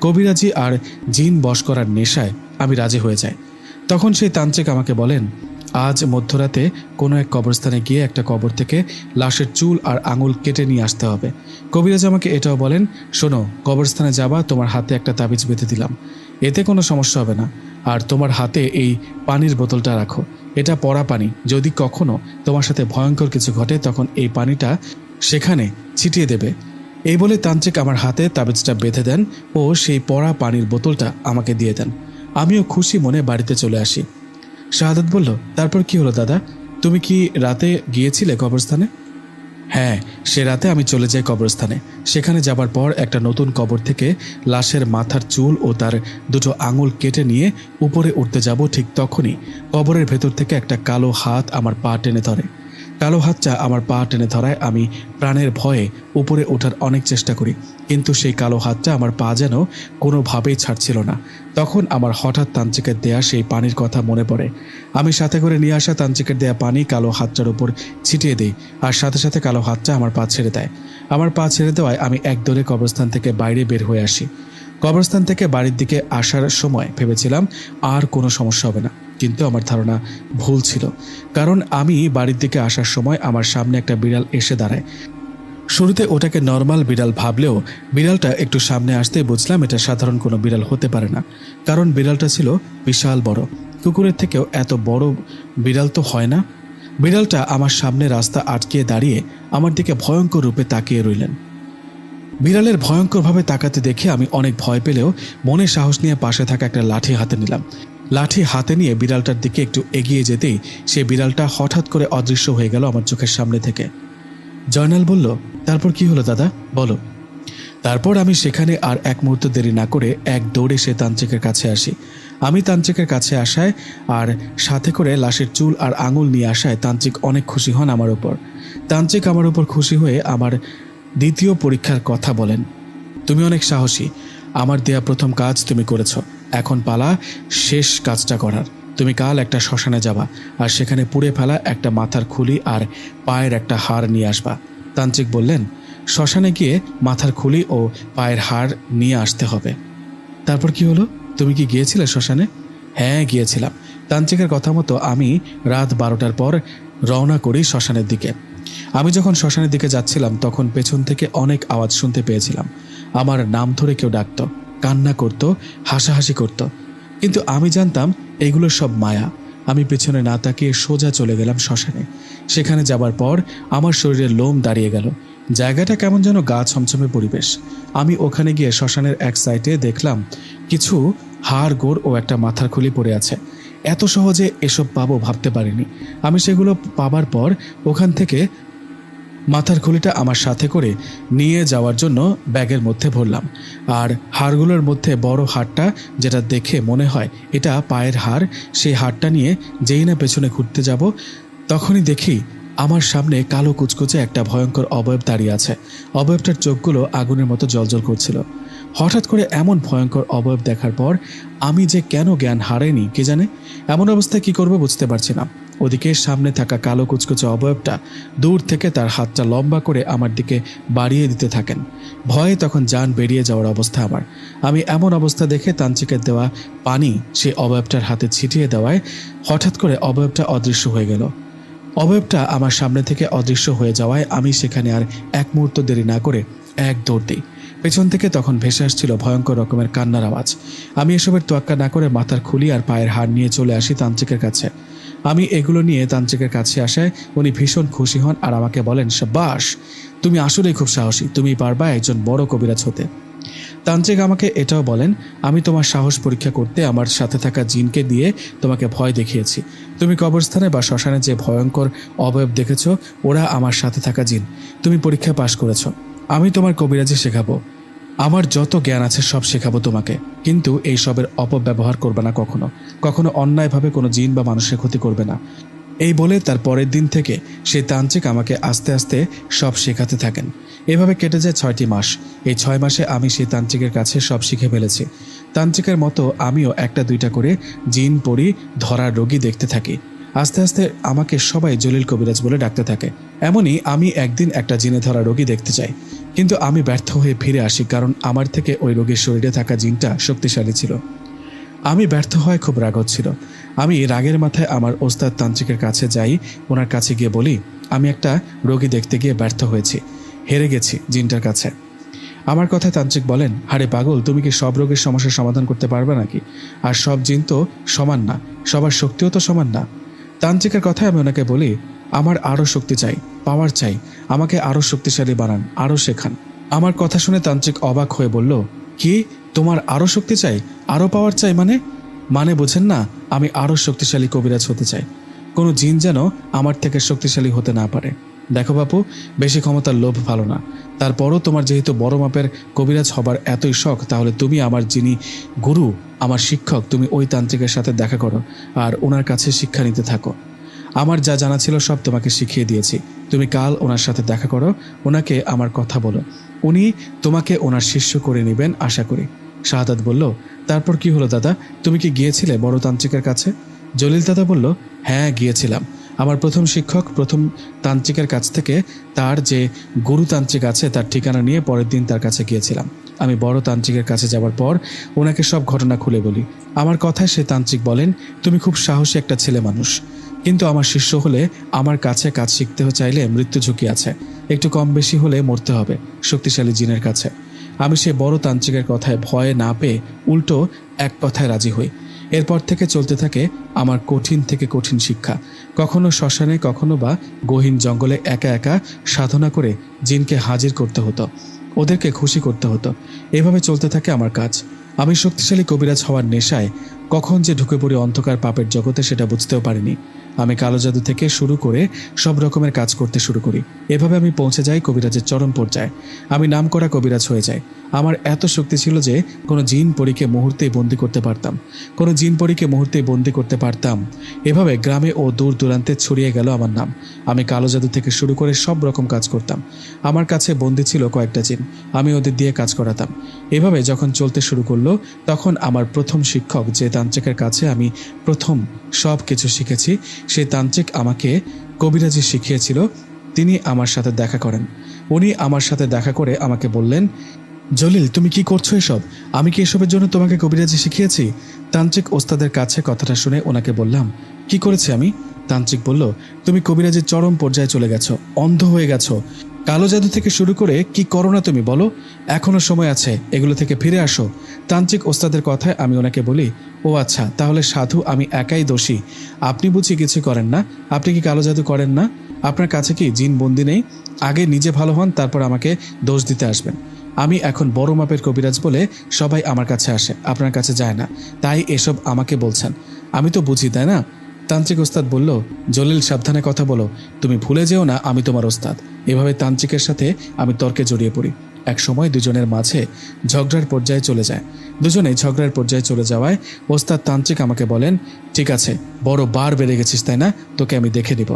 কবিরাজি আর জিন বশ করার নেশায় আমি রাজি হয়ে যাই। তখন সেই তান্ত্রিক আমাকে বলেন, আজ মধ্যরাতে কোনো এক কবরস্থানে গিয়ে একটা কবর থেকে লাশের চুল আর আঙুল কেটে নিয়ে আসতে হবে। কবিরাজ আমাকে এটাও বলেন, শোনো, কবরস্থানে যাবা, তোমার হাতে একটা তাবিজ বেঁধে দিলাম, এতে কোনো সমস্যা হবে না। আর তোমার হাতে এই পানির বোতলটা রাখো, এটা পড়া পানি। যদি কখনো তোমার সাথে ভয়ঙ্কর কিছু ঘটে তখন এই পানিটা সেখানে ছিটিয়ে দেবে। এই বলে তান্ত্রিক আমার হাতে তাবিজটা বেঁধে দেন ও সেই পড়া পানির বোতলটা আমাকে দিয়ে দেন। আমিও খুশি মনে বাড়িতে চলে আসি। শাহাদাত বলল, তারপর কি হলো দাদা? তুমি কি রাতে গিয়েছিলে কবরস্থানে? হ্যাঁ, সে রাতে আমি চলে যাই কবরস্থানে। সেখানে যাবার পর একটা নতুন কবর থেকে লাশের মাথার চুল ও তার দুটো আঙুল কেটে নিয়ে উপরে উঠতে যাব, ঠিক তখনই কবরের ভেতর থেকে একটা কালো হাত আমার পা টেনে ধরে। কালো হাতটা আমার পা টেনে ধরায় আমি প্রাণের ভয়ে উপরে ওঠার অনেক চেষ্টা করি, কিন্তু সেই কালো হাতটা আমার পা যেন কোনোভাবেই ছাড়ছিল না। তখন আমার হঠাৎ তান্ত্রিকের দেয়া সেই পানির কথা মনে পড়ে। আমি সাথে করে নিয়ে আসা তান্ত্রিকের দেয়া পানি কালো হাতটার উপর ছিটিয়ে দিই, আর সাথে সাথে কালো হাতটা আমার পা ছেড়ে দেয়। আমার পা ছেড়ে দেওয়ায় আমি একদৌড়ে কবরস্থান থেকে বাইরে বের হয়ে আসি। কবরস্থান থেকে বাড়ির দিকে আসার সময় ভেবেছিলাম আর কোনো সমস্যা হবে না, কিন্তু আমার ধারণা ভুল ছিল। কারণ আমি বাড়ির দিকে আসার সময় আমার সামনে একটা বিড়াল এসে দাঁড়ায়। শুরুতে ওটাকে নর্মাল বিড়াল ভাবলেও বিড়ালটা একটু সামনে আসতেই বুঝলাম এটা সাধারণ কোনো বিড়াল হতে পারে না, কারণ বিড়ালটা ছিল বিশাল বড়। কুকুরের থেকেও এত বড় বিড়াল তো হয় না। বিড়ালটা আমার সামনে রাস্তা আটকিয়ে দাঁড়িয়ে আমার দিকে ভয়ঙ্কর রূপে তাকিয়ে রইলেন। বিড়ালের ভয়ঙ্করভাবে তাকাতে দেখে আমি অনেক ভয় পেলেও মনে সাহস নিয়ে পাশে থাকা একটা লাঠি হাতে নিলাম। লাঠি হাতে নিয়ে বিড়ালটার দিকে একটু এগিয়ে যেতেই সে বিড়ালটা হঠাৎ করে অদৃশ্য হয়ে গেল আমার চোখের সামনে থেকে। জয়নাল বলল, তারপর কি হলো দাদা, বলো। তারপর আমি সেখানে আর এক মুহূর্ত দেরি না করে এক দৌড়ে সে তান্ত্রিকের কাছে আসি। আমি তান্ত্রিকের কাছে আসায় আর সাথে করে লাশের চুল আর আঙুল নিয়ে আসায় তান্ত্রিক অনেক খুশি হন আমার উপর। তান্ত্রিক আমার উপর খুশি হয়ে আমার দ্বিতীয় পরীক্ষার কথা বলেন। তুমি অনেক সাহসী, আমার দেয়া প্রথম কাজ তুমি করেছ, এখন পালা শেষ কাজটা করার। তুমি কাল একটা শ্মশানে যাবা আর সেখানে পুড়ে ফেলা একটা মাথার খুলি আর পায়ের একটা হাড় নিয়ে আসবা। তান্ত্রিক বললেন, শ্মশানে গিয়ে মাথার খুলি ও পায়ের হাড় নিয়ে আসতে হবে। তারপর কি হলো? তুমি কি গিয়েছিলে শ্মশানে? হ্যাঁ, গিয়েছিলাম। তান্ত্রিকের কথা মতো আমি রাত 12টার পর রওনা করি শ্মশানের দিকে। আমি যখন শ্মশানের দিকে যাচ্ছিলাম তখন পেছন থেকে অনেক আওয়াজ শুনতে পেয়েছিলাম। আমার নাম ধরে কেউ ডাকত, কান্না করত, হাসাহাসি করত, কিন্তু আমি জানতাম এগুলো সব মায়া। আমি পেছনে না তাকিয়ে সোজা চলে গেলাম শ্মশানে। সেখানে যাবার পর আমার শরীরের লোম দাঁড়িয়ে গেল। জায়গাটা কেমন যেন গা ছমছমে পরিবেশ। আমি ওখানে গিয়ে শ্মশানের এক সাইডে দেখলাম কিছু হাড় গোড় ও একটা মাথার খুলি পড়ে আছে। এত সহজে এসব পাবো ভাবতে পারিনি। আমি সেগুলো পাবার পর ওখান থেকে মাথার খুলিটা আমার সাথে করে নিয়ে যাওয়ার জন্য ব্যাগের মধ্যে ভরলাম। আর হাড়গুলোর মধ্যে বড় হাড়টা, যেটা দেখে মনে হয় এটা পায়ের হাড়, সেই হাড়টা নিয়ে যেই না পেছনে ঘুরতে যাব তখনই দেখি আমার সামনে কালো কুচকুচে একটা ভয়ঙ্কর অবয়ব দাঁড়িয়ে আছে। অবয়বটার চোখগুলো আগুনের মতো জ্বলজ্বল করছিল। হঠাৎ করে এমন ভয়ঙ্কর অবয়ব দেখার পর আমি যে কেন জ্ঞান হারাইনি কে জানে। এমন অবস্থায় কি করবো বুঝতে পারছি না। ওদিকে সামনে থাকা কালো কুচকুচে অবয়বটা দূর থেকে তার হাতটা লম্বা করে আমার দিকে বাড়িয়ে দিতে থাকেন। ভয়ে তখন জান বেরিয়ে যাওয়ার অবস্থা আমার। আমি এমন অবস্থা দেখে তান্ত্রিকের দেওয়া পানি সেই অবয়বটার হাতে ছিটিয়ে দেওয়ায় হঠাৎ করে অবয়বটা অদৃশ্য হয়ে গেল। অবয়বটা আমার সামনে থেকে অদৃশ্য হয়ে যাওয়ায় আমি সেখানে আর এক মুহূর্ত দেরি না করে এক দৌড় দিই। পেছন থেকে তখন ভেসে আসছিল ভয়ঙ্কর রকমের কান্নার আওয়াজ। আমি এসবের তোয়াক্কা না করে মাথার খুলি আর পায়ের হাড় নিয়ে চলে আসি তান্ত্রিকের কাছে। আমি এগুলো নিয়ে তান্ত্রিকের কাছে আসায় উনি ভীষণ খুশি হন আর আমাকে বলেন, শাবাশ, তুমি আসলেই খুব সাহসী, তুমি পারবা একজন বড় কবিরাজ হতে। তান্ত্রিক আমাকে এটাও বলেন, আমি তোমার সাহস পরীক্ষা করতে আমার সাথে থাকা জিনকে দিয়ে তোমাকে ভয় দেখিয়েছি। তুমি কবরস্থানে বা শ্মশানে যে ভয়ঙ্কর অবয়ব দেখেছ ওরা আমার সাথে থাকা জিন। তুমি পরীক্ষা পাশ করেছ। আমি তোমার কবিরাজি শেখাবো, আমার যত জ্ঞান আছে সব শেখাবো তোমাকে, কিন্তু এই সবের অপব্যবহার করবে না, কখনো কখনো অন্যায়ভাবে কোনো জিন বা মানুষের ক্ষতি করবে না। এই বলে তার পরের দিন থেকে সেই তান্ত্রিক আমাকে আস্তে আস্তে সব শেখাতে থাকেন। এভাবে কেটে যায় 6টি মাস। এই 6 মাসে আমি সেই তান্ত্রিকের কাছে সব শিখে ফেলেছি। তান্ত্রিকের মতো আমিও একটা দুইটা করে জিন পরি ধরার রোগী দেখতে থাকি। আস্তে আস্তে আমাকে সবাই জলিল কবিরাজ বলে ডাকতে থাকে। এমনই আমি একদিন একটা জিনে ধরা রোগী দেখতে যাই। কিন্তু আমি ব্যর্থ হয়ে ফিরে আসি, কারণ আমার থেকে ওই রোগীর শরীরে থাকা জিনটা শক্তিশালী ছিল। আমি ব্যর্থ হয় খুব রাগ হচ্ছিল। আমি রাগের মাথায় আমার ওস্তাদ তান্ত্রিকের কাছে যাই। ওনার কাছে গিয়ে বলি, আমি একটা রোগী দেখতে গিয়ে ব্যর্থ হয়েছি, হেরে গেছি জিনটার কাছে। আমার কথায় তান্ত্রিক বলেন, আরে পাগল, তুমি কি সব রোগের সমস্যার সমাধান করতে পারবে নাকি? আর সব জিন তো সমান না, সবার শক্তিও তো সমান না। তান্ত্রিকের কথায় আমি ওনাকে বলি, আমার আরও শক্তি চাই, পাওয়ার চাই, আমাকে আরও শক্তিশালী বানান, আরও শেখান। আমার কথা শুনে তান্ত্রিক অবাক হয়ে বলল, কি, তোমার আরও শক্তি চাই, আরও পাওয়ার চাই? মানে বোঝেন না, আমি আরও শক্তিশালী কবিরাজ হতে চাই। কোনো জিন যেন আমার থেকে শক্তিশালী হতে না পারে। দেখো বাপু, বেশি ক্ষমতার লোভ ভালো না। তারপরও তোমার যেহেতু বড় মাপের কবিরাজ হবার এতই শখ, তাহলে তুমি আমার যিনি গুরু, আমার শিক্ষক, তুমি ওই তান্ত্রিকের সাথে দেখা করো আর ওনার কাছে শিক্ষা নিতে থাকো। আমার যা জানা ছিল সব তোমাকে শিখিয়ে দিয়েছি। তুমি কাল ওনার সাথে দেখা করো, ওনাকে আমার কথা বলো, উনি তোমাকে ওনার শিষ্য করে নেবেন আশা করি। শাহাদাত বলল, তারপর কি হলো দাদা, তুমি কি গিয়েছিলে বড় তান্ত্রিকের কাছে? জলিল দাদা বলল, হ্যাঁ গিয়েছিলাম। আমার প্রথম শিক্ষক প্রথম তান্ত্রিকের কাছ থেকে তার যে গুরুতান্ত্রিক আছে তার ঠিকানা নিয়ে পরের দিন তার কাছে গিয়েছিলাম। আমি বড় তান্ত্রিকের কাছে যাওয়ার পর ওনাকে সব ঘটনা খুলে বলি। আমার কথায় সে তান্ত্রিক বলেন, তুমি খুব সাহসী একটা ছেলে মানুষ, কিন্তু আমার শিষ্য হলে আমার কাছে কাজ শিখতে চাইলে মৃত্যু ঝুঁকি আছে, একটু কম বেশি হলে মরতে হবে শক্তিশালী জিনের কাছে। আমি সে বড় তান্ত্রিকের কথায় ভয় না পেয়ে উল্টো এক কথায় রাজি হই। এরপর থেকে চলতে থাকে আমার কঠিন থেকে কঠিন শিক্ষা। কখনো শ্মশানে, কখনো বা গহীন জঙ্গলে একা একা সাধনা করে জিনকে হাজির করতে হতো, ওদেরকে খুশি করতে হতো। এভাবে চলতে থাকে আমার কাজ। আমি শক্তিশালী কবিরাজ হওয়ার নেশায় কখন যে ঢুকে পড়ি অন্ধকার পাপের জগতে সেটা বুঝতেও পারিনি। আমি কালো জাদু থেকে শুরু করে সব রকমের কাজ করতে শুরু করি। এভাবে আমি পৌঁছে যাই কবিরাজের চরম পর্যায়ে। আমি নামকরা কবিরাজ হয়ে যাই। আমার এত শক্তি ছিল যে কোনো জিন পরীকে মুহূর্তেই বন্দি করতে পারতাম। এভাবে গ্রামে ও দূর দূরান্তে ছড়িয়ে গেল আমার নাম। আমি কালো জাদু থেকে শুরু করে সব রকম কাজ করতাম। আমার কাছে বন্দি ছিল কয়েকটা জিন, আমি ওদের দিয়ে কাজ করাতাম। এভাবে যখন চলতে শুরু করলো, তখন আমার প্রথম শিক্ষক, যে তান্ত্রিকের কাছে আমি প্রথম সব কিছু শিখেছি, সেই তান্ত্রিক আমাকে কবিরাজি শিখিয়েছিল, তিনি আমার সাথে দেখা করেন। উনি আমার সাথে দেখা করে আমাকে বললেন, জলিল, তুমি কি করছো এসব? আমি কি এসবের জন্য তোমাকে কবিরাজি শিখিয়েছি? তান্ত্রিক ওস্তাদের কাছে কথাটা শুনে ওনাকে বললাম, কি করেছি আমি? তান্ত্রিক বলল, তুমি কবিরাজির চরম পর্যায়ে চলে গেছো, অন্ধ হয়ে গেছো। কালো জাদু থেকে শুরু করে কি করো না তুমি বলো? এখনো সময় আছে, এগুলো থেকে ফিরে আসো। তান্ত্রিক ওস্তাদের কথায় আমি ওনাকে বলি, ও আচ্ছা, তাহলে সাধু আমি একাই দোষী, আপনি বুঝি কিছু করেন না? আপনি কি কালো জাদু করেন না? আপনার কাছে কি জিন বন্দি নেই? আগে নিজে ভালো হন, তারপর আমাকে দোষ দিতে আসবেন। আমি এখন বড় মাপের কবিরাজ বলে সবাই আমার কাছে আসে, আপনার কাছে যায় না, তাই এসব আমাকে বলছেন। আমি তো বুঝি, তাই না? তান্ত্রিক ওস্তাদ বলল, জলিল সাবধানে কথা বলো, তুমি ভুলে যেও না আমি তোমার ওস্তাদ। এভাবে তান্ত্রিকের সাথে আমি তর্কে জড়িয়ে পড়ি। এক সময় দুজনের মাঝে ঝগড়ার পর্যায়ে চলে যাওয়ায় ওস্তাদ তান্ত্রিক আমাকে বলেন, ঠিক আছে, বড় বার বেড়ে গেছিস তাই না, তোকে আমি দেখে নিব।